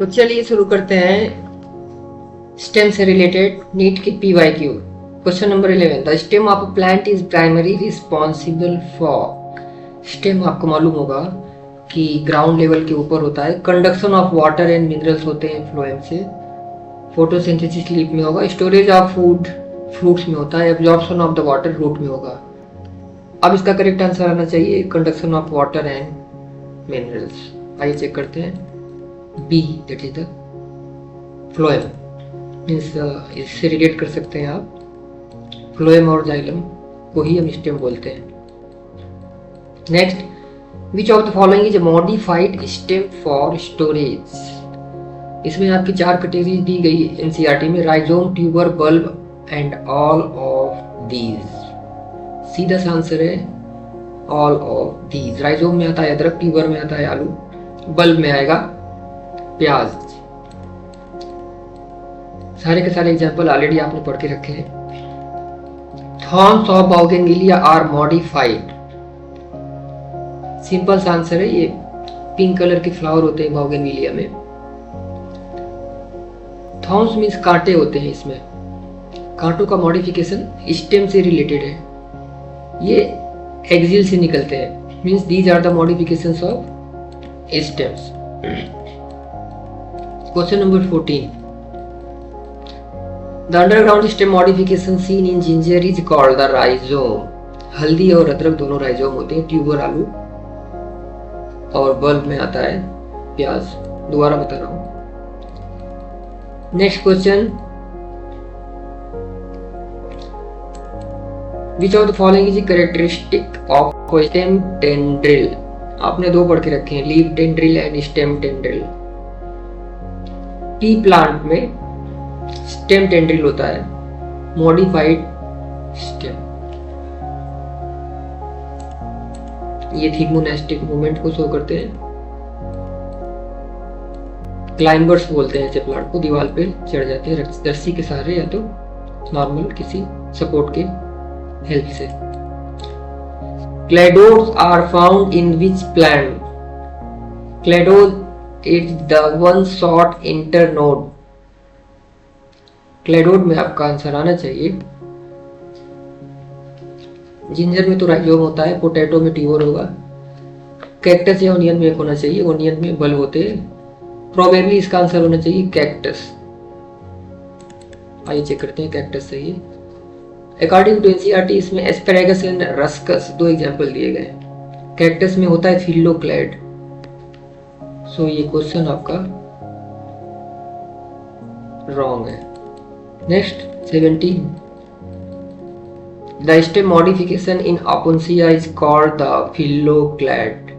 तो चलिए शुरू करते हैं स्टेम से रिलेटेड नीट की PYQ। Question number 11, the stem of a plant is primary responsible for. Stem आपको मालूम होगा कि ग्राउंड लेवल के ऊपर होता है, conduction of water and minerals होते हैं फ्लोएम से, फोटोसिंथेसिस लीफ में होगा, स्टोरेज ऑफ फूड फ्रूट्स में होता है, absorption of the water root में होगा। अब इसका करेक्ट आंसर आना चाहिए conduction of water and minerals. आइए चेक करते हैं, B that is the phloem. Means इससे रिलेट कर सकते हैं आप, फ्लोएम और जाइलम को ही हम स्टेम बोलते हैं। Next, which of the following is modified stem for storage. इसमें आपकी 4 कैटेगरी दी गई NCERT में, rhizome, tuber, bulb and all of these. सीधा सा आंसर है ऑल ऑफ दीज। राइजोम में आता है अदरक, ट्यूबर में आता है आलू, बल्ब में आएगा प्याज। सारे के सारे एग्जाम्पल ऑलरेडी आपने पढ़ के रखे हैं। Thorns of bougainvillea are modified. Simple सा आंसर है, ये पिंक कलर के फ्लावर होते हैं बोगनविलिया में। थॉर्न्स मीन्स कांटे होते हैं, इसमें कांटों का मॉडिफिकेशन स्टेम से रिलेटेड है, ये एक्सिल से निकलते हैं। Means these are the modifications of stems. Question number 14, the underground stem modification seen in ginger is called the rhizome. हल्दी और अदरक दोनों राइजोम होते हैं, ट्यूबर आलू, और बल्ब में आता है प्याज। दोबारा बता रहा हूं। Next question, which of the following is characteristic of stem tendril. आपने 2 पढ़ के रखे हैं, leaf tendril and stem tendril. T plant में स्टेम टेंड्रिल होता है, मॉडिफाइड स्टेम। ये थिग्मोनेस्टिक मूवमेंट को शो करते हैं। क्लाइंबर्स बोलते हैं ऐसे प्लांट को, दीवार पे चढ़ जाते हैं रस्सी के सहारे या तो नॉर्मल किसी सपोर्ट के हेल्प से। Cladodes are found in which plant. Cladode is the one short internode. Cladode में आपका आंसर आना चाहिए, जिंजर में तो राइजोम होता है, पोटैटो में ट्यूबर होगा, कैक्टस या ओनियन में एक होना चाहिए, ओनियन में बल्ब होते हैं। प्रोबेबली इसका आंसर होना चाहिए कैक्टस। आइए चेक करते हैं, कैक्टस सही है। अकॉर्डिंग टू NCERT इसमें एस्पेरेगस एंड रस्कस 2 एग्जाम्पल दिए गए। कैक्टस में होता है फिल्लोक्लेड। सो ये क्वेश्चन आपका रॉन्ग है। Next 17, the stem modification in Opuntia is called the phylloclade.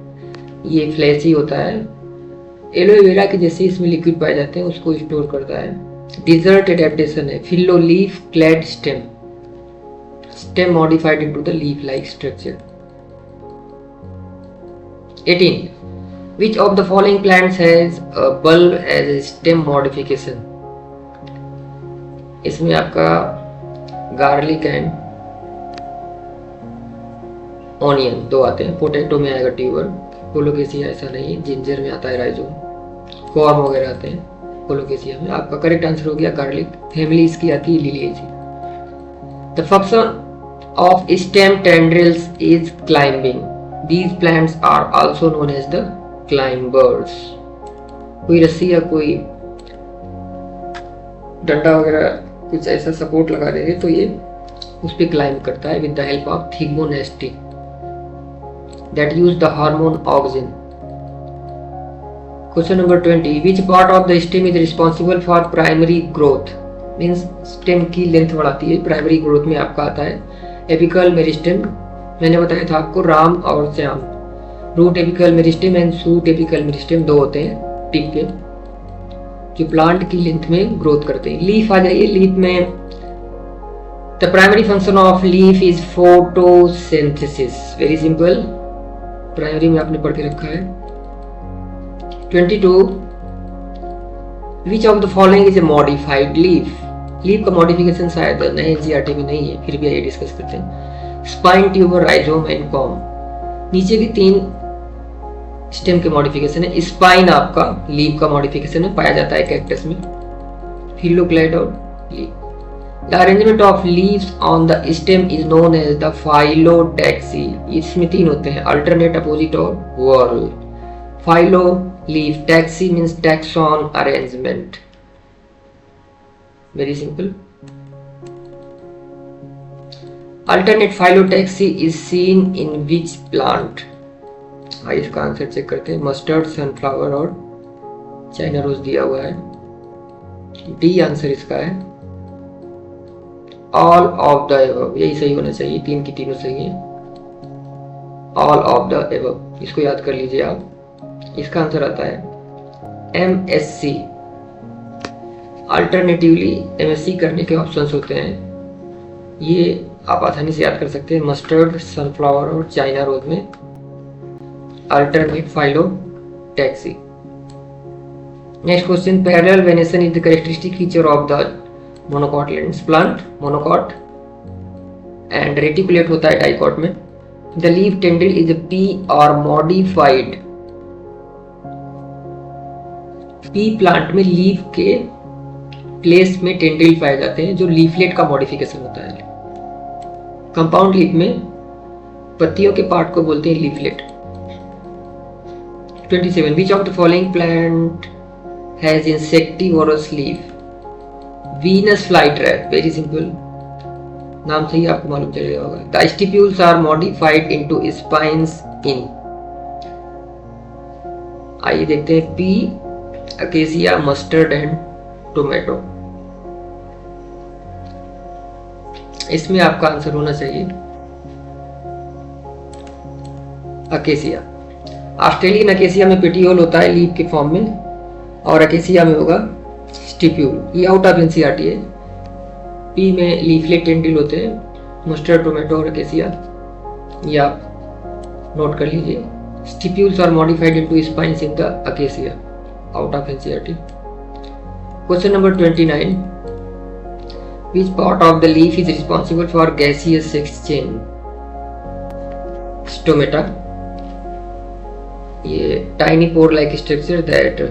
ये फ्लैशी होता है, एलोवेरा के जैसे इसमें लिक्विड पाए जाते हैं, उसको स्टोर करता है। डिजर्ट एडेप्टेशन है, phyllo leaf clad stem, stem modified into the leaf like structure. 18, which of the following plants has a bulb as a stem modification। इसमें आपका गार्लिक एंड ऑनियन 2 आते हैं, पोटैटो में आएगा ट्यूबर, कोलोकेसिया ऐसा नहीं, ginger में आता है राइजोम, कॉर्म वगैरह आते हैं कोलोकेसिया में। आपका करेक्ट आंसर हो गया गार्लिक। फैमिली इसकी आती है Liliaceae. The function of stem tendrils is climbing. These plants are also known as the climbers. कोई रस्सी या कोई डंडा वगैरह कुछ ऐसा सपोर्ट लगा देंगे तो ये उस पर क्लाइंब करता है with the help of thigmonastic that use the hormone auxin. Question number 20, which part of the stem is responsible for primary growth. Means stem की लेंथ बढ़ाती है, प्राइमरी ग्रोथ में आपका आता है एपिकल मेरिस्टेम। मैंने बताया था आपको राम और Shyam. Root apical meristem and shoot apical meristem 2 होते हैं टिप के, जो प्लांट की लेंथ में ग्रोथ करते हैं। लीफ आ जाइए, लीफ में the primary function of leaf is photosynthesis. Very simple, primary में आपने पढ़ के रखा है। 22, which of the following is a modified leaf. Leaf का मॉडिफिकेशन शायद नए NCERT में नहीं है, फिर भी आइए डिस्कस करते हैं। Spine, tuber, rhizome and com. नीचे की 3 स्टेम के मॉडिफिकेशन है। स्पाइन आपका लीफ का मॉडिफिकेशन में पाया जाता है कैक्टस में। फिलोक्लाइड leaf. The arrangement of leaves on the stem is known as the phyllotaxy. इसमें तीन होते हैं, alternate, opposite और whorl. Phyllo, leaf, taxy means taxon arrangement. Very simple. Alternate phyllotaxy is seen in which plant? आइए इसका answer check करते हैं। Mustard, sunflower और चाइना रोज दिया हुआ है। डी आंसर इसका है। ऑल ऑफ द एबव, यही सही होना चाहिए, तीन की तीनों सही है। ऑल ऑफ द एबव, इसको याद कर लीजिए आप। इसका आंसर आता है MSC। अल्टरनेटिवली MSC करने के ऑप्शंस होते हैं, ये आप आसानी से याद कर सकते हैं। मस्टर्ड, सनफ्लावर और चाइना रोज में alternate phyllotaxy. Next question, parallel venation is the characteristic feature of the monocotyledons plant. Monocot and reticulate होता है डाइकॉट में। The leaf tendril is pea और मॉडिफाइड। पी प्लांट में लीफ के place में tendril पाए जाते हैं, जो लीफलेट का मॉडिफिकेशन होता है। कंपाउंड लीफ में पत्तियों के पार्ट को बोलते हैं leaflet. 27. Which of the following plant has insectivorous leaf? Venus flytrap. Very simple. नाम से ही आपको मालूम चलेगा होगा। The stipules are modified into spines in. आइए देखते हैं P, acacia, mustard and tomato. इसमें आपका आंसर होना चाहिए अकेसिया। ऑस्ट्रेलियन अकेसिया में पेटियोल होता है लीफ के फॉर्म में, और अकेसिया में होगा स्टिप्यूल। ये आउट ऑफ एनसीईआरटी है। पी में लीफलेट टेंड्रिल होते हैं, मस्टर्ड, टोमेटो और अकेसिया, ये आप नोट कर लीजिए। Stipules are modified into spines in the acacia, out of NCERT. Question number 29. Which part of the leaf is responsible for gaseous exchange? Stomata. ये tiny pore like structure that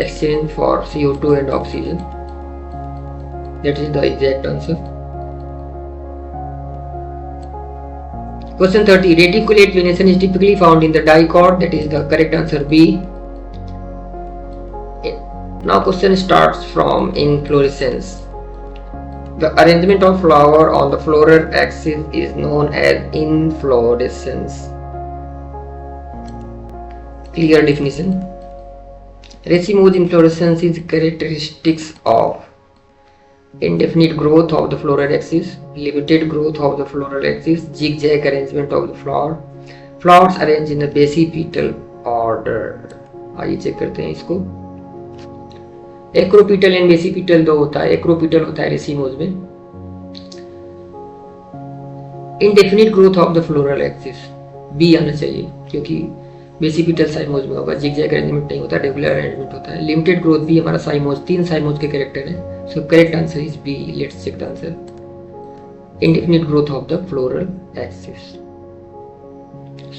exchange for CO2 and oxygen. That is the exact answer. Question 30. Reticulate venation is typically found in the dicot. That is the correct answer, B. Now question starts from inflorescence. The arrangement of flower on the floral axis is known as inflorescence. Clear definition. Racemose inflorescence is characteristics of indefinite growth of the floral axis, limited growth of the floral axis, zigzag arrangement of the flower. Flowers arranged in a basipetal order. आइए check करते हैं इसको। एक्रोपीटल and basipetal दो होता है। एक्रोपीटल होता है racemose में। Indefinite growth of the floral axis, B आना चाहिए, क्योंकि बेसिपिटल साइमोज में होगा। जिगजैग अरेंजमेंट नहीं होता, रेगुलर अरेंजमेंट होता है। लिमिटेड ग्रोथ भी हमारा साइमोज, तीन साइमोज के कैरेक्टर है। So correct answer is B. Let's check the answer. Indefinite growth of the floral axis,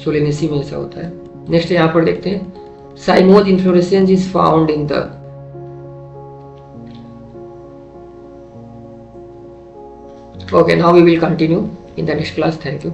Solanaceae में ऐसा होता है। नेक्स्ट यहाँ पर देखते हैं, cymose inflorescence is found in the Okay, now we will continue in the next class. Thank you.